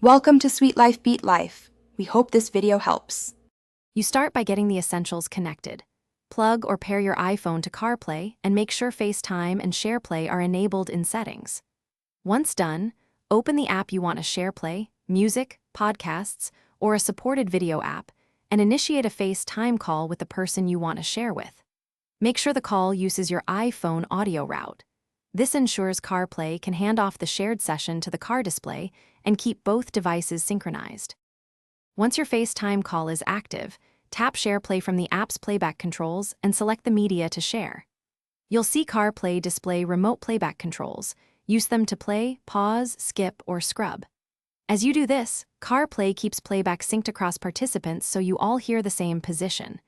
Welcome to Sweet Life Beat Life. We hope this video helps. You start by getting the essentials connected. Plug or pair your iPhone to CarPlay and make sure FaceTime and SharePlay are enabled in settings. Once done, open the app you want to SharePlay, music, podcasts, or a supported video app, and initiate a FaceTime call with the person you want to share with. Make sure the call uses your iPhone audio route. This ensures CarPlay can hand off the shared session to the car display and keep both devices synchronized. Once your FaceTime call is active, tap SharePlay from the app's playback controls and select the media to share. You'll see CarPlay display remote playback controls. Use them to play, pause, skip, or scrub. As you do this, CarPlay keeps playback synced across participants so you all hear the same position.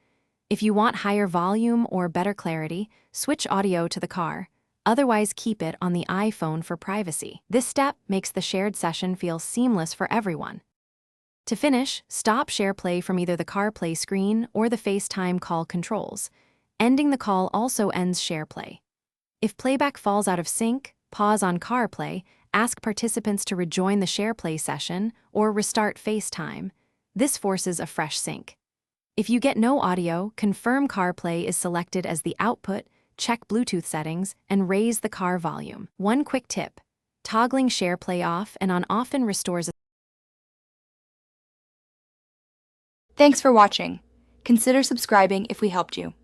If you want higher volume or better clarity, switch audio to the car. Otherwise, keep it on the iPhone for privacy. This step makes the shared session feel seamless for everyone. To finish, stop SharePlay from either the CarPlay screen or the FaceTime call controls. Ending the call also ends SharePlay. If playback falls out of sync, pause on CarPlay, ask participants to rejoin the SharePlay session, or restart FaceTime. This forces a fresh sync. If you get no audio, confirm CarPlay is selected as the output, check Bluetooth settings, and raise the car volume. One quick tip: toggling SharePlay off and on often restores. Thanks for watching. Consider subscribing if we helped you.